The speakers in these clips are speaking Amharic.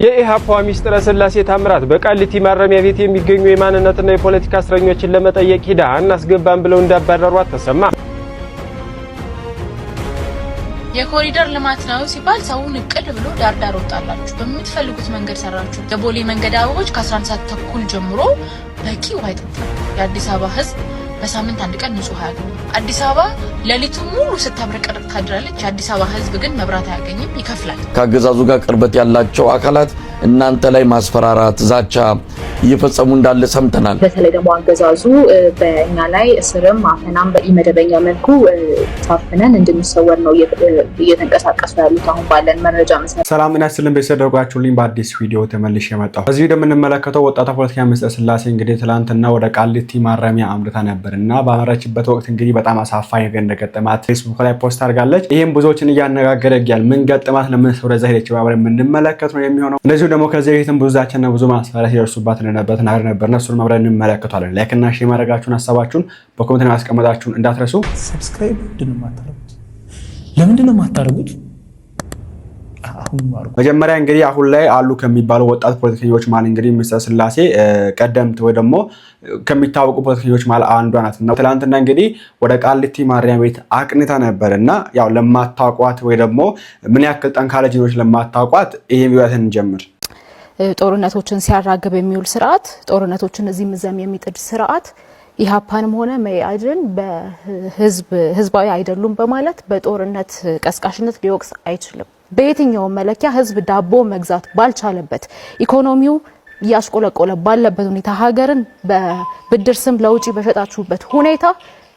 የኢሃፓ ሚስጥረ ስላሴ ታምራት በቃሊቲ ማረሚያ ቤት የሚገኙ የማንነትና የፖለቲካ እስረኞችን ለመጠየቅ ሂዳ አናስገባም ብለው እንዳባረሯት ተሰማ። የኮሪደር ልማት ነው ሲባል ሰውን እቅድ ብሎ ዳርዳር ወጣላችሁ። በምትፈልጉት መንገድ ሰራችሁ። የቦሌ መንገድ አበቦች ከ11 ሰዓት ተኩል ጀምሮ በቂ ውሃ ይጠጣል። የአዲስ አበባ ህዝብ በሳምንት አንድ ቀን ንጹህ ውሃ ያገኛል። አዲስ አበባ ሌሊቱን ሙሉ ስታብረቀርቅ ታድራለች። የአዲስ አበባ ህዝብ ግን መብራት አያገኝም፣ ይከፍላል። ከአገዛዙ ጋር ቅርበት ያላቸው አካላት እናንተ ላይ ማስፈራራት፣ ዛቻ እየፈጸሙ እንዳለ ሰምተናል። በተለይ ደግሞ አገዛዙ በእኛ ላይ እስርም አፈናም በኢመደበኛ መልኩ ታፍነን እንድንሰወር ነው እየተንቀሳቀሱ ያሉት አሁን ባለን መረጃ መሰረት። ሰላም እና ሰላም በሰደርጓችሁልኝ በአዲስ ቪዲዮ ተመልሼ መጣሁ። እዚህ እንደምንመለከተው ወጣቷ ፖለቲከኛ ሚስጥረ ስላሴ እንግዲህ ትላንትና ወደ ቃሊቲ ማረሚያ አምርታ ነበርና ባመራችበት ወቅት እንግዲህ በጣም አሳፋኝ ነገር እንደገጠማት ፌስቡክ ላይ ፖስት አድርጋለች። ይሄም ብዙዎችን እያነጋገረ ይገኛል። ምን ገጠማት፣ ለምን ወደዛ ሄደች አብረን የምንመለከት ነው የሚሆነው። እንደዚሁ ደግሞ ከዚህ በፊትም ብዙ ዛቻና ብዙ ማስፈራራት ይደርሱባት እንደነበር ተናግራ ነበርና እሱን አብረን እንመለከታለን። ላይክ እና ሼር ማድረጋችሁን ሐሳባችሁን በኮሜንት ላይ ማስቀመጣችሁን እንዳትረሱ። ሰብስክራይብ ለምንድን ነው የማታደርጉት? መጀመሪያ እንግዲህ አሁን ላይ አሉ ከሚባሉ ወጣት ፖለቲከኞች ማለት እንግዲህ ሚስጥረ ስላሴ ቀደምት ወይ ደግሞ ከሚታወቁ ፖለቲከኞች ማለት አንዷ ናትና ትላንትና እንግዲህ ወደ ቃሊቲ ማረሚያ ቤት አቅንታ ነበርና ያው ለማታውቋት ወይ ደግሞ ምን ያክል ጠንካራ ጅኖች ለማታውቋት ይሄ ቪዲዮን እንጀምር። ጦርነቶችን ሲያራግብ የሚውል ስርዓት፣ ጦርነቶችን እዚህም እዛም የሚጥድ ስርዓት ኢሃፓንም ሆነ መኢአድን ህዝባዊ አይደሉም በማለት በጦርነት ቀስቃሽነት ሊወቅስ አይችልም። በየትኛው መለኪያ ህዝብ ዳቦ መግዛት ባልቻለበት፣ ኢኮኖሚው ያሽቆለቆለ ባለበት ሁኔታ፣ ሀገርን በብድር ስም ለውጪ በሸጣችሁበት ሁኔታ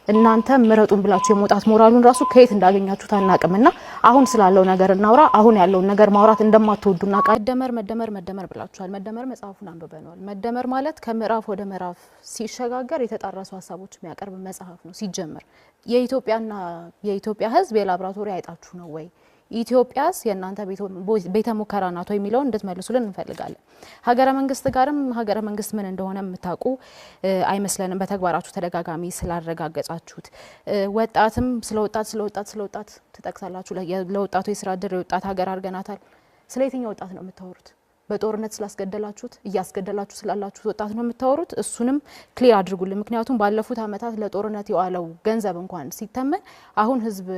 እናንተ ምረጡን ብላችሁ የመውጣት ሞራሉን ራሱ ከየት እንዳገኛችሁት አናቅምና አሁን ስላለው ነገር እናውራ። አሁን ያለውን ነገር ማውራት እንደማትወዱና መደመር ብላችኋል። መደመር መጽሐፉን አንብበናል። መደመር ማለት ከምዕራፍ ወደ ምዕራፍ ሲሸጋገር የተጣራሱ ሀሳቦች የሚያቀርብ መጽሐፍ ነው። ሲጀመር የኢትዮጵያ ህዝብ የላብራቶሪ አይጣችሁ ነው ወይ? ኢትዮጵያስ የእናንተ ቤተ ሙከራ ናት ወይ የሚለውን እንድትመልሱልን እንፈልጋለን። ሀገረ መንግስት ጋርም ሀገረ መንግስት ምን እንደሆነ የምታውቁ አይመስለንም፣ በተግባራችሁ ተደጋጋሚ ስላረጋገጫችሁት። ወጣትም ስለወጣት ትጠቅሳላችሁ። ለወጣቱ የስራ ዕድል የወጣት ሀገር አድርገናታል። ስለ የትኛው ወጣት ነው የምታወሩት? በጦርነት ስላስገደላችሁት እያስገደላችሁ ስላላችሁት ወጣት ነው የምታወሩት? እሱንም ክሊር አድርጉልን። ምክንያቱም ባለፉት አመታት ለጦርነት የዋለው ገንዘብ እንኳን ሲተመን አሁን ህዝብ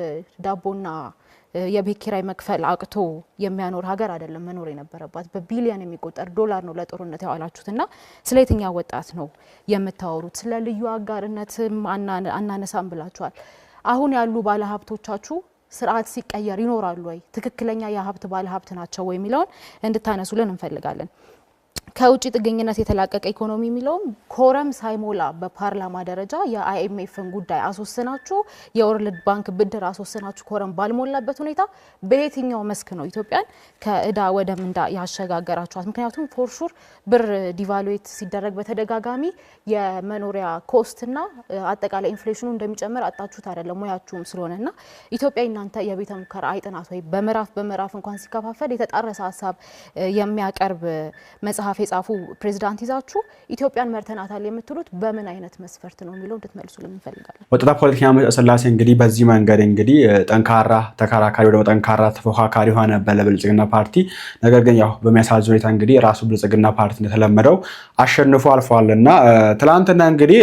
ዳቦና የቤት ኪራይ መክፈል አቅቶ የሚያኖር ሀገር አይደለም መኖር የነበረባት። በቢሊዮን የሚቆጠር ዶላር ነው ለጦርነት ያዋላችሁትና ስለ የትኛው ወጣት ነው የምታወሩት? ስለ ልዩ አጋርነትም አናነሳም ብላችኋል። አሁን ያሉ ባለሀብቶቻችሁ ስርዓት ሲቀየር ይኖራሉ ወይ? ትክክለኛ የሀብት ባለሀብት ናቸው ወይ የሚለውን እንድታነሱልን እንፈልጋለን። ከውጪ ጥገኝነት የተላቀቀ ኢኮኖሚ የሚለውም ኮረም ሳይሞላ በፓርላማ ደረጃ የአይኤምኤፍን ጉዳይ አስወስናችሁ የወርልድ ባንክ ብድር አስወስናችሁ ኮረም ባልሞላበት ሁኔታ በየትኛው መስክ ነው ኢትዮጵያን ከእዳ ወደ ምንዳ ያሸጋገራችኋት? ምክንያቱም ፎርሹር ብር ዲቫሉዌት ሲደረግ በተደጋጋሚ የመኖሪያ ኮስትና አጠቃላይ ኢንፍሌሽኑ እንደሚጨምር አጣችሁት አይደለም ሙያችሁም ስለሆነና ኢትዮጵያ እናንተ የቤተ ሙከራ አይጥናት ወይ? በምዕራፍ እንኳን ሲከፋፈል የተጣረሰ ሀሳብ የሚያቀርብ መጽሐፍ የጻፉ ፕሬዝዳንት ይዛችሁ ኢትዮጵያን መርተናታል የምትሉት በምን አይነት መስፈርት ነው የሚለው እንድትመልሱልን እንፈልጋለን። ወጣቷ ፖለቲከኛ ሚስጥረ ስላሴ እንግዲህ በዚህ መንገድ እንግዲህ ጠንካራ ተከራካሪ ወደ ጠንካራ ተፎካካሪ ሆነ በብልጽግና ፓርቲ። ነገር ግን ያው በሚያሳዝን ሁኔታ እንግዲህ ራሱ ብልጽግና ፓርቲ እንደተለመደው አሸንፎ አልፏልና ትላንትና እንግዲህ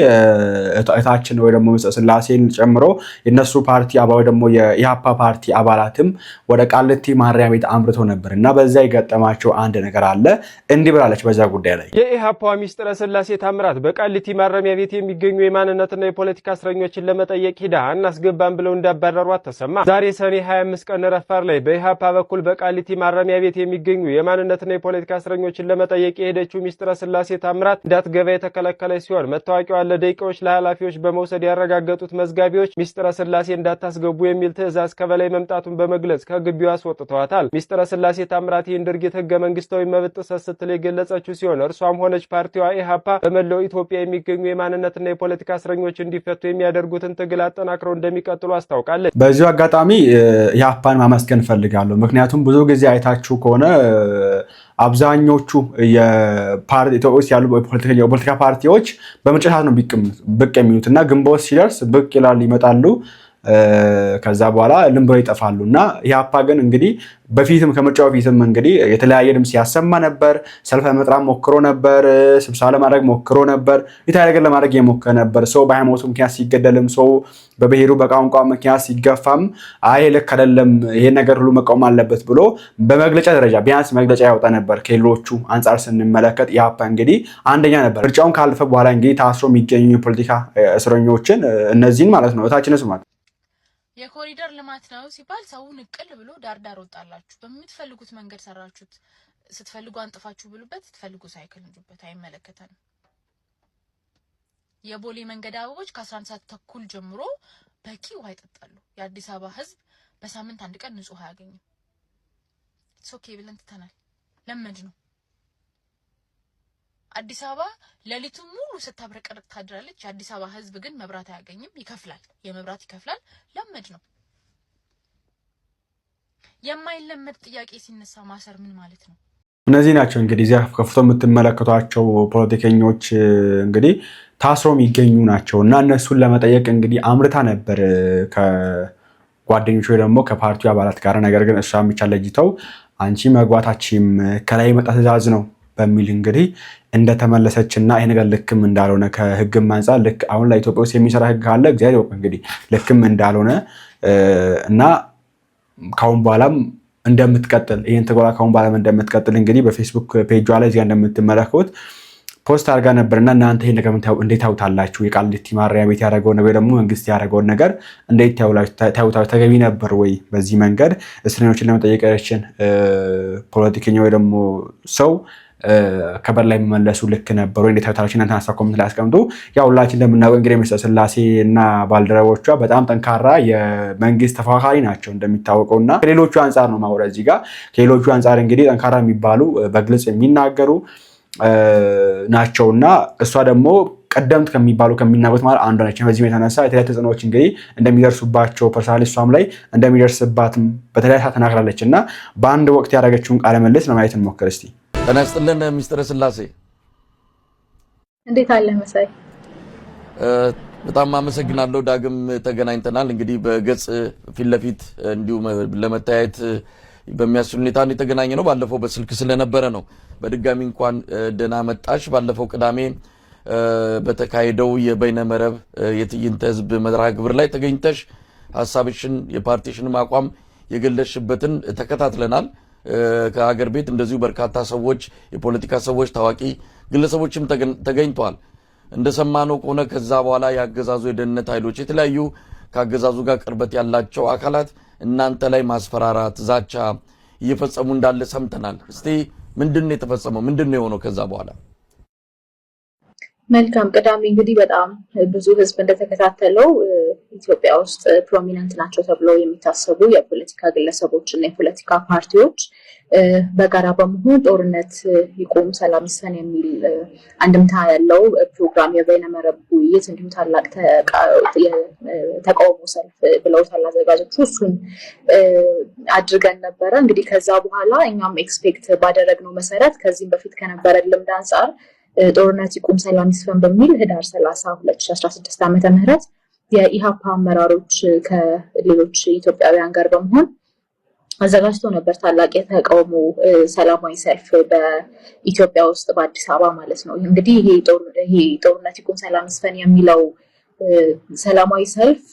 እታችን ወይ ደግሞ ሚስጥረ ስላሴን ጨምሮ የነሱ ፓርቲ አባል ወይ ደግሞ የኢሃፓ ፓርቲ አባላትም ወደ ቃሊቲ ማረሚያ ቤት አምርቶ ነበርና በዛ ይገጠማቸው አንድ ነገር አለ። እንዲህ ብላለች በዛ ጉዳይ ላይ። የኢሃፓ ሚስጥረ ስላሴ ታምራት በቃሊቲ ማረሚያ ቤት የሚገኙ የማንነትና የፖለቲካ እስረኞችን ለመጠየቅ ሂዳ አናስገባም ብለው እንዳባረሯት ተሰማ። ዛሬ ሰኔ 25 ቀን ረፋር ላይ በኢሃፓ በኩል በቃሊቲ ማረሚያ ቤት የሚገኙ የማንነትና የፖለቲካ እስረኞችን ለመጠየቅ የሄደችው ሚስጥረ ስላሴ ታምራት እንዳትገባ የተከለከለች ሲሆን መታወቂያዋን ለደቂቃዎች ለኃላፊዎች በመውሰድ ያረጋገጡት መዝጋቢዎች ሚስጥረ ስላሴ እንዳታስገቡ የሚል ትዕዛዝ ከበላይ መምጣቱን በመግለጽ ከግቢው አስወጥተዋታል። ሚስጥረ ስላሴ ታምራት ይህን ድርጊት ህገ መንግስታዊ መብት ጥሰት ስትል የገለጸችው ሲሆን እርሷም ሆነች ፓርቲዋ ኢሃፓ በመላው ኢትዮጵያ የሚገኙ የማንነትና የፖለቲካ እስረኞች እንዲፈቱ የሚያደርጉትን ትግል አጠናክረው እንደሚቀጥሉ አስታውቃለች። በዚሁ አጋጣሚ ኢሃፓን ማመስገን ፈልጋለሁ። ምክንያቱም ብዙ ጊዜ አይታችሁ ከሆነ አብዛኞቹ ኢትዮጵያ ውስጥ ያሉ የፖለቲካ ፓርቲዎች በምርጫ ሰዓት ነው ብቅ የሚሉትና ግንቦት ሲደርስ ብቅ ይላሉ ይመጣሉ። ከዛ በኋላ ልም ብለው ይጠፋሉና ኢህአፓ ግን እንግዲህ በፊትም ከምርጫው በፊትም እንግዲህ የተለያየ ድምጽ ያሰማ ነበር። ሰልፍ ለመጥራት ሞክሮ ነበር። ስብሰባ ለማድረግ ሞክሮ ነበር። የተለያየ ነገር ለማድረግ የሞከረ ነበር። ሰው በሃይማኖቱ ምክንያት ሲገደልም፣ ሰው በብሔሩ በቋንቋ ምክንያት ሲገፋም አይ ልክ አይደለም ይሄ ነገር ሁሉ መቆም አለበት ብሎ በመግለጫ ደረጃ ቢያንስ መግለጫ ያወጣ ነበር። ከሌሎቹ አንጻር ስንመለከት ኢህአፓ እንግዲህ አንደኛ ነበር። ምርጫውን ካለፈ በኋላ እንግዲህ ታስሮ የሚገኙ የፖለቲካ እስረኞችን እነዚህን ማለት ነው እታችን ስማት የኮሪደር ልማት ነው ሲባል ሰውን እቅል ብሎ ዳርዳር ወጣላችሁ። በምትፈልጉት መንገድ ሰራችሁት። ስትፈልጉ አንጥፋችሁ ብሉበት፣ ስትፈልጉ ሳይክል ንዱበት፣ አይመለከተንም። የቦሌ መንገድ አበቦች ከ11 ሰዓት ተኩል ጀምሮ በቂ ውሃ ይጠጣሉ። የአዲስ አበባ ህዝብ በሳምንት አንድ ቀን ንጹህ አያገኝም። ሶኬ ብለን ትተናል። ለምንድ ነው አዲስ አበባ ለሊቱን ሙሉ ስታብረቀርቅ ታድራለች። የአዲስ አበባ ህዝብ ግን መብራት አያገኝም፣ ይከፍላል። የመብራት ይከፍላል። ለምንድ ነው የማይለመድ ጥያቄ ሲነሳ ማሰር ምን ማለት ነው? እነዚህ ናቸው እንግዲህ እዚያ ከፍቶ የምትመለከቷቸው ፖለቲከኞች እንግዲህ ታስሮ የሚገኙ ናቸው እና እነሱን ለመጠየቅ እንግዲህ አምርታ ነበር ከጓደኞቹ ደግሞ ከፓርቲው አባላት ጋር። ነገር ግን እሷ ብቻ ለጅተው አንቺ መግባታችም ከላይ መጣ ትእዛዝ ነው በሚል እንግዲህ እንደተመለሰችና ይሄ ነገር ልክም እንዳልሆነ ከህግም አንፃር ልክ አሁን ላይ ኢትዮጵያ ውስጥ የሚሰራ ህግ አለ እግዚአብሔር ይወቅ እንግዲህ ልክም እንዳልሆነ እና ካሁን በኋላም እንደምትቀጥል ይሄን ተግባራ ካሁን በኋላም እንደምትቀጥል እንግዲህ በፌስቡክ ፔጇ ላይ እዚያ እንደምትመለከቱት ፖስት አድርጋ ነበርና እናንተ ይሄን ነገር እንዴት ታውታላችሁ? የቃሊቲ ማረሚያ ቤት ያደረገው ነገር ደግሞ መንግስት ያደረገውን ነገር እንዴት ታውታላችሁ? ተገቢ ነበር ወይ በዚህ መንገድ እስረኞችን ለመጠየቅችን ፖለቲከኛ ወይ ደግሞ ሰው ከበር ላይ መመለሱ ልክ ነበር ወይ? እንዴት ታውታላችሁ? እናንተ ሀሳብ ኮሜንት ላይ አስቀምጡ። ያው ሁላችን እንደምናውቀው እንግዲህ ሚስተር ስላሴ እና ባልደረቦቿ በጣም ጠንካራ የመንግስት ተፎካካሪ ናቸው እንደሚታወቀውና ከሌሎቹ አንፃር ነው ማውራት እዚህ ጋር ከሌሎቹ አንፃር እንግዲህ ጠንካራ የሚባሉ በግልጽ የሚናገሩ ናቸውና እሷ ደግሞ ቀደምት ከሚባሉ ከሚናገሩት ማለት አንዷ ነች። በዚህ የተነሳ የተለያዩ ተጽዕኖዎች እንግዲህ እንደሚደርሱባቸው ፐርሰናሊ እሷም ላይ እንደሚደርስባትም በተለያየ ተናግራለች እና በአንድ ወቅት ያደረገችውን ቃለ መልስ ለማየት እንሞክር እስቲ። ጤና ይስጥልን ሚስተር ስላሴ። እንዴት አለ መሳይ? በጣም አመሰግናለሁ። ዳግም ተገናኝተናል። እንግዲህ በገጽ ፊት ለፊት እንዲሁ ለመታየት በሚያስችል ሁኔታ የተገናኘ ነው። ባለፈው በስልክ ስለነበረ ነው። በድጋሚ እንኳን ደህና መጣሽ። ባለፈው ቅዳሜ በተካሄደው የበይነመረብ የትዕይንተ ህዝብ መድረክ ግብር ላይ ተገኝተሽ ሐሳብሽን የፓርቲሽንም አቋም የገለሽበትን ተከታትለናል። ከሀገር ቤት እንደዚሁ በርካታ ሰዎች የፖለቲካ ሰዎች ታዋቂ ግለሰቦችም ተገኝተዋል። እንደሰማነው ከሆነ ከዛ በኋላ ያገዛዙ የደህንነት ኃይሎች የተለያዩ ከአገዛዙ ጋር ቅርበት ያላቸው አካላት እናንተ ላይ ማስፈራራት ዛቻ እየፈጸሙ እንዳለ ሰምተናል። እስቲ ምንድነው የተፈጸመው? ምንድነው የሆነው ከዛ በኋላ? መልካም ቅዳሜ እንግዲህ በጣም ብዙ ህዝብ እንደተከታተለው ኢትዮጵያ ውስጥ ፕሮሚነንት ናቸው ተብለው የሚታሰቡ የፖለቲካ ግለሰቦች እና የፖለቲካ ፓርቲዎች በጋራ በመሆን ጦርነት ይቆም ሰላም ይስፈን የሚል አንድምታ ያለው ፕሮግራም የበይነመረብ ውይይት እንዲሁም ታላቅ ተቃውሞ ሰልፍ ብለውታል አዘጋጆቹ። እሱን አድርገን ነበረ። እንግዲህ ከዛ በኋላ እኛም ኤክስፔክት ባደረግነው መሰረት ከዚህም በፊት ከነበረ ልምድ አንጻር ጦርነት ይቁም ሰላም ይስፈን በሚል ህዳር 30 2016 ዓመተ ምህረት የኢሃፓ አመራሮች ከሌሎች ኢትዮጵያውያን ጋር በመሆን አዘጋጅቶ ነበር ታላቅ የተቃውሞ ሰላማዊ ሰልፍ በኢትዮጵያ ውስጥ በአዲስ አበባ ማለት ነው። እንግዲህ ይሄ ጦርነት ይቁም ሰላም ይስፈን የሚለው ሰላማዊ ሰልፍ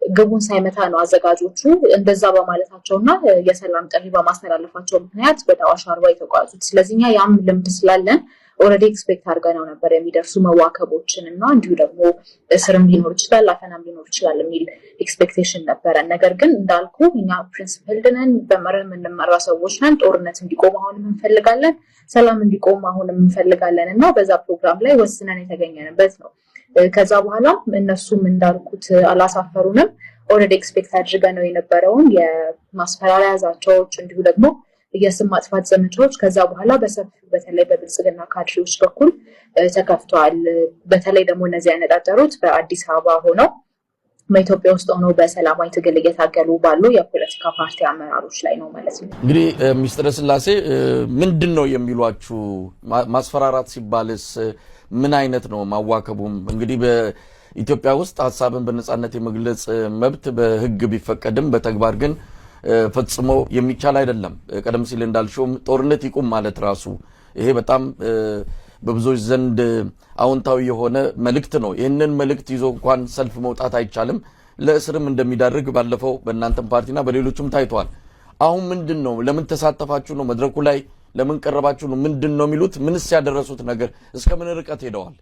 ግቡን ሳይመታ ነው አዘጋጆቹ እንደዛ በማለታቸውና የሰላም ጥሪ በማስተላለፋቸው ምክንያት ወደ አዋሽ አርባ የተጓዙት። ስለዚህኛ ያም ልምድ ስላለን ኦልሬዲ ኤክስፔክት አድርገነው ነበር የሚደርሱ መዋከቦችን እና እንዲሁ ደግሞ እስርም ሊኖር ይችላል አፈናም ሊኖር ይችላል የሚል ኤክስፔክቴሽን ነበረ። ነገር ግን እንዳልኩ እኛ ፕሪንሲፕልድ ነን፣ በመርህ የምንመራ ሰዎች ነን። ጦርነት እንዲቆም አሁንም እንፈልጋለን፣ ሰላም እንዲቆም አሁንም እንፈልጋለን እና በዛ ፕሮግራም ላይ ወስነን የተገኘንበት ነው። ከዛ በኋላ እነሱም እንዳልኩት አላሳፈሩንም። ኦልሬዲ ኤክስፔክት አድርገነው የነበረውን የማስፈራሪያ ዛቻዎች እንዲሁ ደግሞ የስም ማጥፋት ዘመቻዎች ከዛ በኋላ በሰፊው በተለይ በብልጽግና ካድሬዎች በኩል ተከፍተዋል። በተለይ ደግሞ እነዚህ ያነጣጠሩት በአዲስ አበባ ሆነው በኢትዮጵያ ውስጥ ሆነው በሰላማዊ ትግል እየታገሉ ባሉ የፖለቲካ ፓርቲ አመራሮች ላይ ነው ማለት ነው። እንግዲህ ሚስተር ስላሴ ምንድን ነው የሚሏችሁ? ማስፈራራት ሲባልስ ምን አይነት ነው? ማዋከቡም እንግዲህ ኢትዮጵያ ውስጥ ሐሳብን በነጻነት የመግለጽ መብት በህግ ቢፈቀድም በተግባር ግን ፈጽሞ የሚቻል አይደለም። ቀደም ሲል እንዳልሽውም ጦርነት ይቁም ማለት ራሱ ይሄ በጣም በብዙዎች ዘንድ አዎንታዊ የሆነ መልእክት ነው። ይህንን መልእክት ይዞ እንኳን ሰልፍ መውጣት አይቻልም፣ ለእስርም እንደሚዳርግ ባለፈው በእናንተም ፓርቲና በሌሎችም ታይቷል። አሁን ምንድነው? ለምን ተሳተፋችሁ ነው? መድረኩ ላይ ለምን ቀረባችሁ ነው? ምንድነው የሚሉት? ምንስ ያደረሱት ነገር እስከ ምን ርቀት ሄደዋል?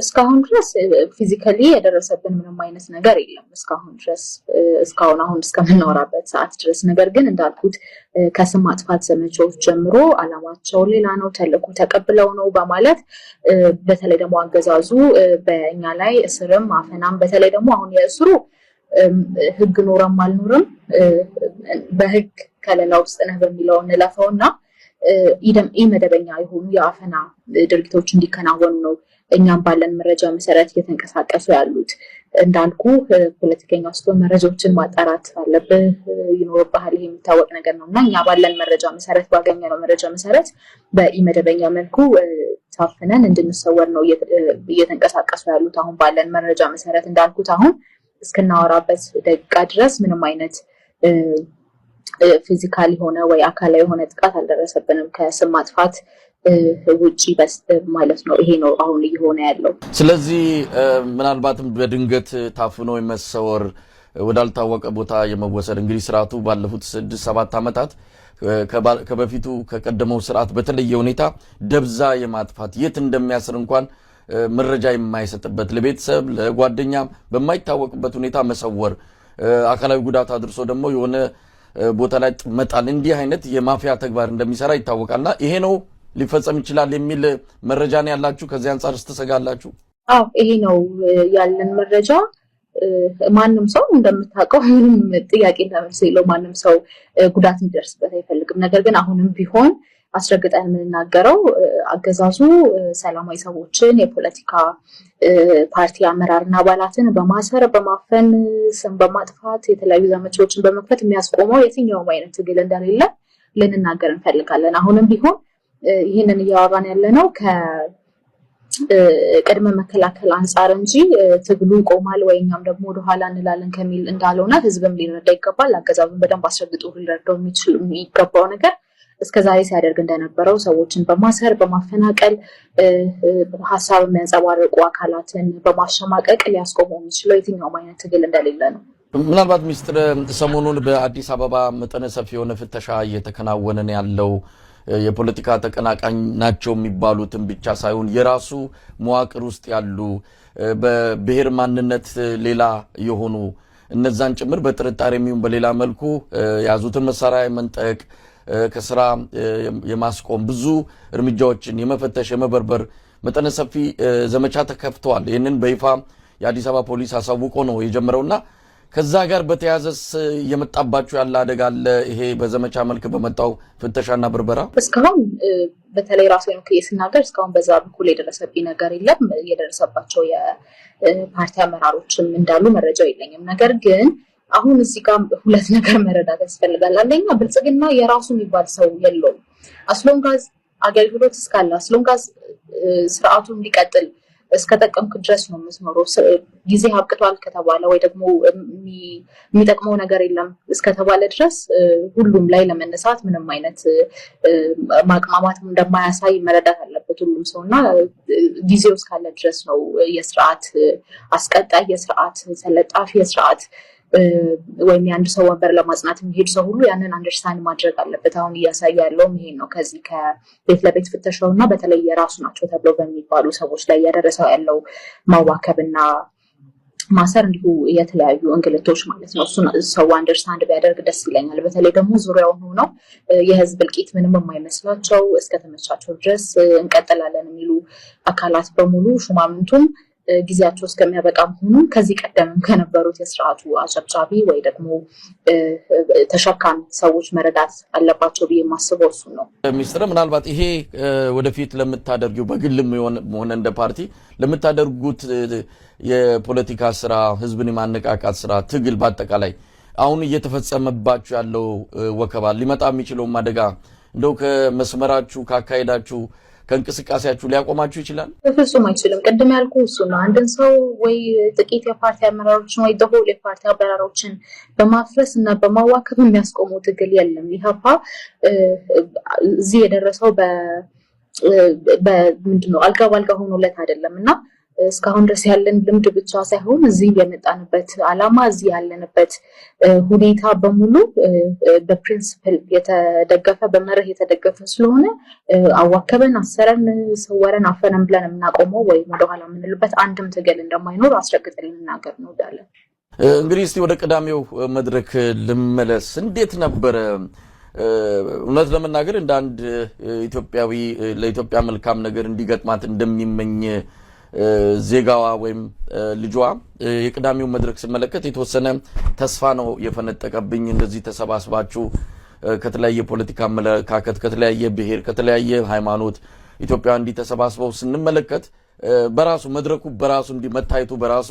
እስካሁን ድረስ ፊዚካሊ የደረሰብን ምንም አይነት ነገር የለም እስካሁን ድረስ አሁን እስከምናወራበት ሰዓት ድረስ። ነገር ግን እንዳልኩት ከስም ማጥፋት ዘመቻዎች ጀምሮ አላማቸው ሌላ ነው፣ ተልዕኮ ተቀብለው ነው በማለት በተለይ ደግሞ አገዛዙ በእኛ ላይ እስርም አፈናም በተለይ ደግሞ አሁን የእስሩ ህግ ኖረም አልኖረም በህግ ከለላ ውስጥ ነህ በሚለው እንለፈውና ኢመደበኛ የሆኑ የአፈና ድርጊቶች እንዲከናወኑ ነው እኛም ባለን መረጃ መሰረት እየተንቀሳቀሱ ያሉት። እንዳልኩ ፖለቲከኛ ስትሆን መረጃዎችን ማጣራት አለብህ ይኖርብሃል፣ ይሄ የሚታወቅ ነገር ነውና እኛ ባለን መረጃ መሰረት ባገኘነው መረጃ መሰረት በኢመደበኛ መልኩ ታፍነን እንድንሰወር ነው እየተንቀሳቀሱ ያሉት። አሁን ባለን መረጃ መሰረት እንዳልኩት አሁን እስክናወራበት ደቂቃ ድረስ ምንም አይነት ፊዚካል የሆነ ወይ አካላዊ የሆነ ጥቃት አልደረሰብንም ከስም ማጥፋት ውጪ ማለት ነው። ይሄ ነው አሁን እየሆነ ያለው። ስለዚህ ምናልባትም በድንገት ታፍኖ የመሰወር ወዳልታወቀ ቦታ የመወሰድ እንግዲህ ስርዓቱ ባለፉት 6-7 ዓመታት ከበፊቱ ከቀደመው ስርዓት በተለየ ሁኔታ ደብዛ የማጥፋት የት እንደሚያስር እንኳን መረጃ የማይሰጥበት ለቤተሰብ ለጓደኛ በማይታወቅበት ሁኔታ መሰወር፣ አካላዊ ጉዳት አድርሶ ደግሞ የሆነ ቦታ ላይ መጣል፣ እንዲህ አይነት የማፊያ ተግባር እንደሚሰራ ይታወቃልና ይሄ ነው ሊፈጸም ይችላል የሚል መረጃ ነው ያላችሁ? ከዚህ አንፃር ስትሰጋላችሁ? አዎ ይሄ ነው ያለን መረጃ። ማንም ሰው እንደምታውቀው ምንም ጥያቄ ተመልሶ የለው ማንም ሰው ጉዳት እንዲደርስበት አይፈልግም። ነገር ግን አሁንም ቢሆን አስረግጠን የምንናገረው አገዛዙ ሰላማዊ ሰዎችን የፖለቲካ ፓርቲ አመራርና አባላትን በማሰር በማፈን ስም በማጥፋት የተለያዩ ዘመቻዎችን በመክፈት የሚያስቆመው የትኛውም አይነት ትግል እንደሌለ ልንናገር እንፈልጋለን። አሁንም ቢሆን ይህንን እያወራን ያለነው ከቅድመ መከላከል አንጻር እንጂ ትግሉ ይቆማል ወይ እኛም ደግሞ ወደኋላ እንላለን ከሚል እንዳልሆነ ህዝብም ሊረዳ ይገባል። አገዛዙን በደንብ አስረግጦ ሊረዳው የሚገባው ነገር እስከዛሬ ሲያደርግ እንደነበረው ሰዎችን በማሰር በማፈናቀል ሀሳብ የሚያንጸባርቁ አካላትን በማሸማቀቅ ሊያስቆመው የሚችለው የትኛውም አይነት ትግል እንደሌለ ነው። ምናልባት ሚኒስትር ሰሞኑን በአዲስ አበባ መጠነ ሰፊ የሆነ ፍተሻ እየተከናወነ ያለው የፖለቲካ ተቀናቃኝ ናቸው የሚባሉትን ብቻ ሳይሆን የራሱ መዋቅር ውስጥ ያሉ በብሔር ማንነት ሌላ የሆኑ እነዛን ጭምር በጥርጣሬ የሚሆን በሌላ መልኩ ያዙትን መሳሪያ መንጠቅ ከስራ የማስቆም ብዙ እርምጃዎችን የመፈተሽ የመበርበር መጠነ ሰፊ ዘመቻ ተከፍተዋል። ይህንን በይፋ የአዲስ አበባ ፖሊስ አሳውቆ ነው የጀመረውና ከዛ ጋር በተያዘስ የመጣባችሁ ያለ አደጋ አለ? ይሄ በዘመቻ መልክ በመጣው ፍተሻና ብርበራ እስካሁን በተለይ ራሱ ወንከይ ሲናገር እስካሁን በዛ በኩል የደረሰብኝ ነገር የለም። የደረሰባቸው የፓርቲ አመራሮችም እንዳሉ መረጃው የለኝም። ነገር ግን አሁን እዚህ ጋር ሁለት ነገር መረዳት ያስፈልጋል። አንደኛ ብልጽግና የራሱ የሚባል ሰው የለውም። አስሎንጋዝ አገልግሎት እስካለ አስሎንጋዝ ስርዓቱ እንዲቀጥል እስከጠቀምክ ድረስ ነው የምትኖረው። ጊዜ አብቅቷል ከተባለ ወይ ደግሞ የሚጠቅመው ነገር የለም እስከተባለ ድረስ ሁሉም ላይ ለመነሳት ምንም አይነት ማቅማማት እንደማያሳይ መረዳት አለበት ሁሉም ሰውና ጊዜው እስካለ ድረስ ነው የስርዓት አስቀጣይ የስርዓት ተለጣፊ የስርዓት ወይም የአንድ ሰው ወንበር ለማጽናት የሚሄድ ሰው ሁሉ ያንን አንደርስታንድ ማድረግ አለበት። አሁን እያሳየ ያለው ይሄ ነው። ከዚህ ከቤት ለቤት ፍተሻው እና በተለይ የራሱ ናቸው ተብለው በሚባሉ ሰዎች ላይ ያደረሰው ያለው ማዋከብና ማሰር እንዲሁ የተለያዩ እንግልቶች ማለት ነው። እሱን ሰው አንደርስታንድ ቢያደርግ ደስ ይለኛል። በተለይ ደግሞ ዙሪያውን ሆነው የህዝብ እልቂት ምንም የማይመስላቸው እስከተመቻቸው ድረስ እንቀጥላለን የሚሉ አካላት በሙሉ ሹማምንቱም ጊዜያቸው እስከሚያበቃ መሆኑን ከዚህ ቀደምም ከነበሩት የስርዓቱ አጨብጫቢ ወይ ደግሞ ተሸካሚ ሰዎች መረዳት አለባቸው ብዬ የማስበው እሱ ነው። ሚኒስትር ምናልባት ይሄ ወደፊት ለምታደርጊው በግልም ሆነ እንደ ፓርቲ ለምታደርጉት የፖለቲካ ስራ ህዝብን የማነቃቃት ስራ ትግል በአጠቃላይ አሁን እየተፈጸመባችሁ ያለው ወከባ ሊመጣ የሚችለው አደጋ እንደው ከመስመራችሁ ካካሄዳችሁ ከእንቅስቃሴያችሁ ሊያቆማችሁ ይችላል? በፍጹም አይችልም። ቅድም ያልኩ እሱ ነው። አንድን ሰው ወይ ጥቂት የፓርቲ አመራሮችን ወይ ደሆል የፓርቲ አመራሮችን በማፍረስ እና በማዋከብ የሚያስቆመው ትግል የለም። ኢህአፓ እዚህ የደረሰው በምንድነው አልጋ ባልጋ ሆኖለት አይደለም እና እስካሁን ድረስ ያለን ልምድ ብቻ ሳይሆን እዚህ የመጣንበት ዓላማ እዚህ ያለንበት ሁኔታ በሙሉ በፕሪንሲፕል የተደገፈ በመርህ የተደገፈ ስለሆነ አዋከበን፣ አሰረን፣ ሰወረን፣ አፈነን ብለን የምናቆመው ወይም ወደኋላ የምንልበት አንድም ትግል እንደማይኖር አስረግጠን ልናገር እንወዳለን። እንግዲህ እስቲ ወደ ቀዳሚው መድረክ ልመለስ። እንዴት ነበረ? እውነት ለመናገር እንደ አንድ ኢትዮጵያዊ ለኢትዮጵያ መልካም ነገር እንዲገጥማት እንደሚመኝ ዜጋዋ ወይም ልጇ የቅዳሜው መድረክ ሲመለከት የተወሰነ ተስፋ ነው የፈነጠቀብኝ። እንደዚህ ተሰባስባችሁ ከተለያየ ፖለቲካ አመለካከት፣ ከተለያየ ብሔር፣ ከተለያየ ሃይማኖት ኢትዮጵያ እንዲህ ተሰባስበው ስንመለከት በራሱ መድረኩ በራሱ እንዲህ መታየቱ በራሱ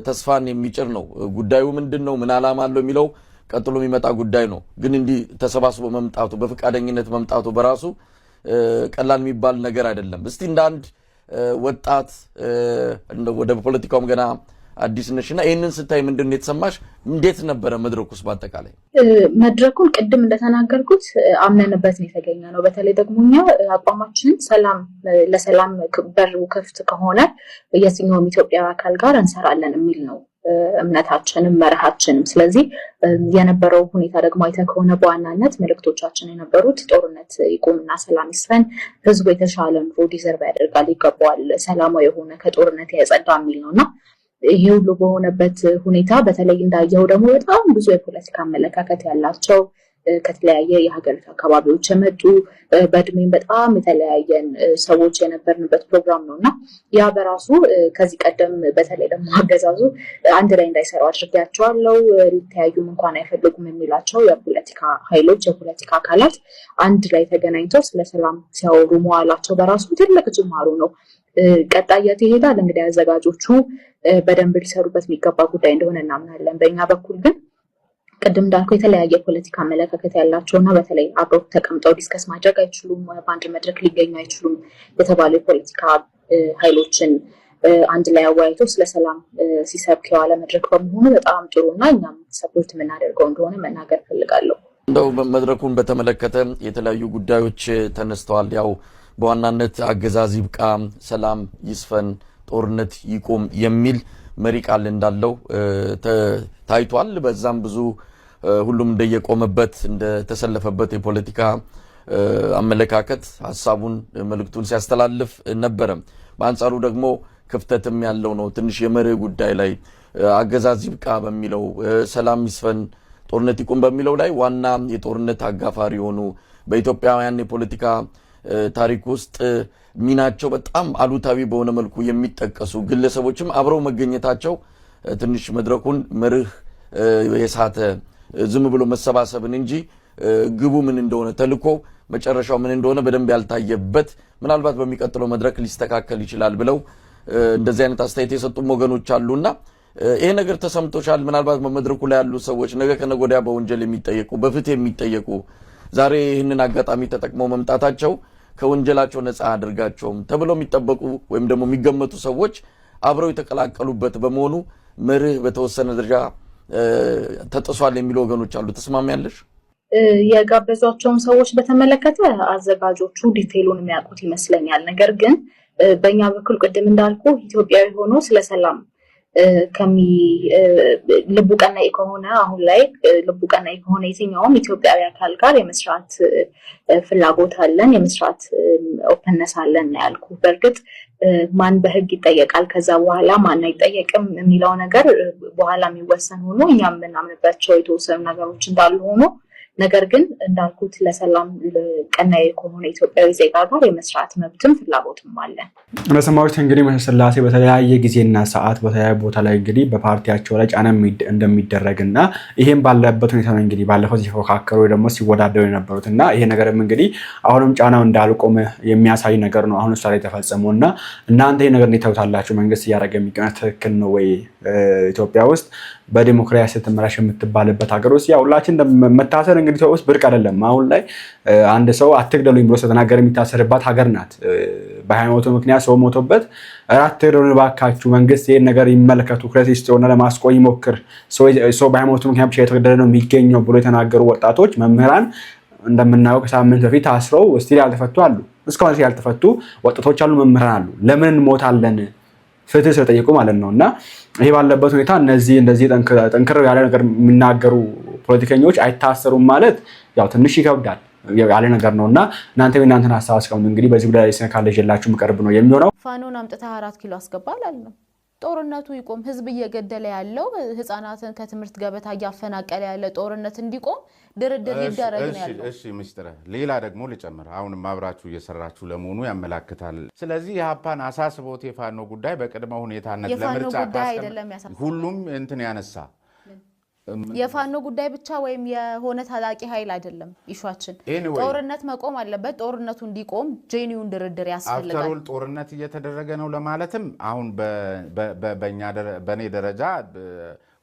ተስፋን የሚጭር ነው። ጉዳዩ ምንድነው ምን ዓላማ አለው የሚለው ቀጥሎ የሚመጣ ጉዳይ ነው። ግን እንዲህ ተሰባስቦ መምጣቱ በፍቃደኝነት መምጣቱ በራሱ ቀላል የሚባል ነገር አይደለም። እስቲ እንደ አንድ ወጣት ወደ ፖለቲካውም ገና አዲስ ነሽና ይሄንን ስታይ ምንድነው የተሰማሽ? እንዴት ነበረ መድረኩስ? በአጠቃላይ መድረኩን ቅድም እንደተናገርኩት አምነንበት ነው የተገኘ ነው። በተለይ ደግሞ እኛ አቋማችንን ለሰላም በሩ ክፍት ከሆነ የትኛውም ኢትዮጵያዊ አካል ጋር እንሰራለን የሚል ነው እምነታችንም መርሃችንም። ስለዚህ የነበረው ሁኔታ ደግሞ አይተህ ከሆነ በዋናነት መልእክቶቻችን የነበሩት ጦርነት ይቁምና ሰላም ይስፈን፣ ህዝቡ የተሻለ ኑሮ ዲዘርቭ ያደርጋል፣ ይገባዋል፣ ሰላማዊ የሆነ ከጦርነት የጸዳ የሚል ነውና ይሄ ሁሉ በሆነበት ሁኔታ በተለይ እንዳየው ደግሞ በጣም ብዙ የፖለቲካ አመለካከት ያላቸው ከተለያየ የሀገሪቱ አካባቢዎች የመጡ በእድሜም በጣም የተለያየን ሰዎች የነበርንበት ፕሮግራም ነውና ያ በራሱ ከዚህ ቀደም በተለይ ደግሞ አገዛዙ አንድ ላይ እንዳይሰሩ አድርጌያቸዋለሁ፣ ሊተያዩም እንኳን አይፈልጉም የሚላቸው የፖለቲካ ኃይሎች የፖለቲካ አካላት አንድ ላይ ተገናኝተው ስለ ሰላም ሲያወሩ መዋላቸው በራሱ ትልቅ ጅማሩ ነው። ቀጣይነት ይሄዳል። እንግዲህ አዘጋጆቹ በደንብ ሊሰሩበት የሚገባ ጉዳይ እንደሆነ እናምናለን። በእኛ በኩል ግን ቅድም እንዳልኩ የተለያየ ፖለቲካ አመለካከት ያላቸውና በተለይ አብረው ተቀምጠው ዲስከስ ማድረግ አይችሉም፣ በአንድ መድረክ ሊገኙ አይችሉም የተባሉ የፖለቲካ ኃይሎችን አንድ ላይ አወያይቶ ስለ ሰላም ሲሰብክ የዋለ መድረክ በመሆኑ በጣም ጥሩና እኛም ሰፖርት የምናደርገው እንደሆነ መናገር ፈልጋለሁ። እንደው መድረኩን በተመለከተ የተለያዩ ጉዳዮች ተነስተዋል። ያው በዋናነት አገዛዝ ይብቃ፣ ሰላም ይስፈን፣ ጦርነት ይቁም የሚል መሪ ቃል እንዳለው ታይቷል። በዛም ብዙ ሁሉም እንደየቆመበት እንደተሰለፈበት የፖለቲካ አመለካከት ሐሳቡን መልእክቱን ሲያስተላልፍ ነበረ። በአንጻሩ ደግሞ ክፍተትም ያለው ነው። ትንሽ የመርህ ጉዳይ ላይ አገዛዝ ይብቃ በሚለው ሰላም ይስፈን ጦርነት ይቁም በሚለው ላይ ዋና የጦርነት አጋፋሪ የሆኑ በኢትዮጵያውያን የፖለቲካ ታሪክ ውስጥ ሚናቸው በጣም አሉታዊ በሆነ መልኩ የሚጠቀሱ ግለሰቦችም አብረው መገኘታቸው ትንሽ መድረኩን መርህ የሳተ ዝም ብሎ መሰባሰብን እንጂ ግቡ ምን እንደሆነ ተልኮ መጨረሻው ምን እንደሆነ በደንብ ያልታየበት ምናልባት በሚቀጥለው መድረክ ሊስተካከል ይችላል ብለው እንደዚህ አይነት አስተያየት የሰጡም ወገኖች አሉና ይሄ ነገር ተሰምቶሻል? ምናልባት በመድረኩ ላይ ያሉ ሰዎች ነገ ከነገ ወዲያ በወንጀል የሚጠየቁ በፍትህ የሚጠየቁ ዛሬ ይህንን አጋጣሚ ተጠቅመው መምጣታቸው ከወንጀላቸው ነፃ አድርጋቸውም ተብለው የሚጠበቁ ወይም ደግሞ የሚገመቱ ሰዎች አብረው የተቀላቀሉበት በመሆኑ መርህ በተወሰነ ደረጃ ተጥሷል የሚሉ ወገኖች አሉ። ተስማሚያለሽ? የጋበዟቸውን ሰዎች በተመለከተ አዘጋጆቹ ዲቴይሉን የሚያውቁት ይመስለኛል። ነገር ግን በእኛ በኩል ቅድም እንዳልኩ ኢትዮጵያዊ ሆኖ ስለ ሰላም ልቡ ቀናኢ ከሆነ አሁን ላይ ልቡ ቀናኢ ከሆነ የትኛውም ኢትዮጵያዊ አካል ጋር የመስራት ፍላጎት አለን፣ የመስራት ኦፕንነስ አለን ያልኩ። በእርግጥ ማን በህግ ይጠየቃል ከዛ በኋላ ማን አይጠየቅም የሚለው ነገር በኋላ የሚወሰን ሆኖ እኛም የምናምንባቸው የተወሰኑ ነገሮች እንዳሉ ሆኖ ነገር ግን እንዳልኩት ለሰላም ቀናኢ ከሆነ ኢትዮጵያዊ ዜጋ ጋር የመስራት መብትም ፍላጎትም አለን። ለሰማዎች እንግዲህ መሰላሴ በተለያየ ጊዜና ሰዓት በተለያየ ቦታ ላይ እንግዲህ በፓርቲያቸው ላይ ጫና እንደሚደረግና ይሄን ባለበት ሁኔታ ነው እንግዲህ ባለፈው ሲፎካከሩ ወይ ደግሞ ሲወዳደሩ የነበሩትና ይሄ ነገርም እንግዲህ አሁንም ጫናው እንዳልቆመ የሚያሳይ ነገር ነው አሁን ላይ ተፈጸመውና እናንተ ይሄ ነገር እንዴት ታዩታላችሁ? መንግስት እያደረገ የሚገኘው ትክክል ነው ወይ? ኢትዮጵያ ውስጥ በዲሞክራሲ ተመራሽ የምትባልበት ሀገር ውስጥ ያው ሁላችን መታሰር እንግዲህ ኢትዮጵያ ውስጥ ብርቅ አይደለም። አሁን ላይ አንድ ሰው አትግደሉኝ ብሎ ስለተናገረ የሚታሰርባት ሀገር ናት። በሃይማኖቱ ምክንያት ሰው ሞቶበት አትግደሉኝ ባካችሁ መንግስት ይሄን ነገር ይመለከቱ ትኩረት ይስጠውና ለማስቆም ይሞክር፣ ሰው በሃይማኖቱ ምክንያት ብቻ የተገደለ ነው የሚገኘው ብሎ የተናገሩ ወጣቶች መምህራን እንደምናውቀው ከሳምንት በፊት ታስረው ስቲል ያልተፈቱ አሉ። እስካሁን ያልተፈቱ ወጣቶች አሉ፣ መምህራን አሉ። ለምን እንሞታለን ፍትህ ስለጠየቁ ማለት ነው። እና ይሄ ባለበት ሁኔታ እነዚህ እንደዚህ ጠንክር ያለ ነገር የሚናገሩ ፖለቲከኞች አይታሰሩም ማለት ያው ትንሽ ይከብዳል ያለ ነገር ነውና እናንተን ሐሳብ አስቀምጡ። እንግዲህ በዚህ ጉዳይ ላይ ካለ ይዤላችሁ መቀርብ ነው የሚሆነው። ፋኖን አምጥተህ 4 ኪሎ አስገባላል ነው ጦርነቱ ይቆም፣ ህዝብ እየገደለ ያለው ህፃናትን ከትምህርት ገበታ እያፈናቀለ ያለ ጦርነት እንዲቆም ድርድር ይደረግ ነው ያለው። እሺ ሚስጥረ ሌላ ደግሞ ልጨምር። አሁንም አብራችሁ እየሰራችሁ ለመሆኑ ያመላክታል። ስለዚህ የሀፓን አሳስቦት የፋኖ ጉዳይ በቅድመ ሁኔታነት ለምርጫ ሁሉም እንትን ያነሳ የፋኖ ጉዳይ ብቻ ወይም የሆነ ታጣቂ ኃይል አይደለም ኢሹአችን። ጦርነት መቆም አለበት። ጦርነቱ እንዲቆም ጄኒውን ድርድር ያስፈልጋል። አፍተሮል ጦርነት እየተደረገ ነው ለማለትም አሁን በኔ ደረጃ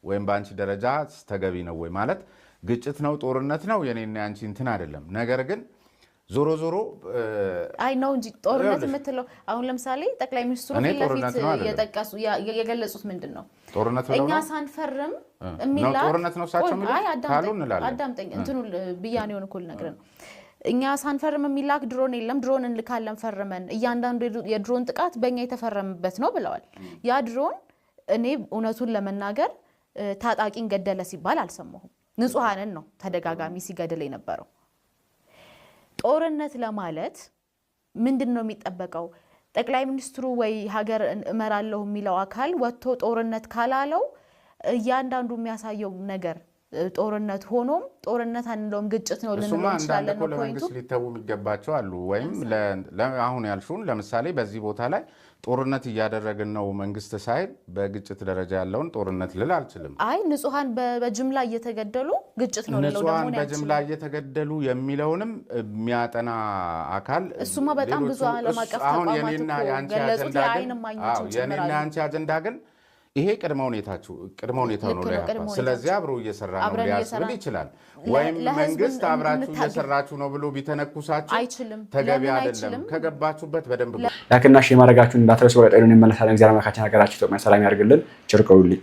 ወይም ባንቺ ደረጃ ተገቢ ነው ወይ ማለት ግጭት ነው ጦርነት ነው የኔና ያንቺ እንትን አይደለም። ነገር ግን ዞሮ ዞሮ አይ ነው እንጂ ጦርነት የምትለው አሁን ለምሳሌ ጠቅላይ ሚኒስትሩ ለፊት እየጠቀሱ የገለጹት ምንድነው ጦርነት ነው እኛ ሳንፈርም የሚላ ጦርነት ነው ሳቸው ካሉ እንላለን። አዳምጠኝ እንትኑ ብያኔውን እኮ ልነግርህ ነው። እኛ ሳንፈርም የሚላክ ድሮን የለም፣ ድሮን እንልካለን ፈርመን፣ እያንዳንዱ የድሮን ጥቃት በእኛ የተፈረመበት ነው ብለዋል። ያ ድሮን እኔ እውነቱን ለመናገር ታጣቂን ገደለ ሲባል አልሰማሁም። ንጹሃንን ነው ተደጋጋሚ ሲገድል የነበረው። ጦርነት ለማለት ምንድነው የሚጠበቀው? ጠቅላይ ሚኒስትሩ ወይ ሀገር እመራለሁ የሚለው አካል ወጥቶ ጦርነት ካላለው እያንዳንዱ የሚያሳየው ነገር ጦርነት ሆኖም ጦርነት አንለውም ግጭት ነው ልንለው እንችላለን ነው ፖይንቱ። ለመንግስት ሊተው የሚገባቸው አሉ። ወይም አሁን ያልሹን ለምሳሌ በዚህ ቦታ ላይ ጦርነት እያደረግን ነው መንግስት ሳይል በግጭት ደረጃ ያለውን ጦርነት ልል አልችልም። አይ ንጹሃን በጅምላ እየተገደሉ ግጭት ነው ልለው ደግሞ ንጹሃን በጅምላ እየተገደሉ የሚለውንም የሚያጠና አካል እሱማ በጣም ብዙ ዓለም አቀፍ ተቋማት ገለጹት። የአይን ማኞች የኔና ያንቺ አጀንዳ ግን ይሄ ቅድመ ሁኔታው ነው ለያፓ። ስለዚህ አብሮ እየሰራ ነው ሊያስብል ይችላል። ወይም መንግስት አብራችሁ እየሰራችሁ ነው ብሎ ቢተነኩሳችሁ ተገቢ አይደለም። ከገባችሁበት በደንብ ላይክና ሼር ማድረጋችሁን እንዳትረሱ። ወደ ጤናን ይመለሳል። እግዚአብሔር አምላካችን ሀገራችን ኢትዮጵያ ሰላም ያርግልን። ቸር ቆዩልኝ።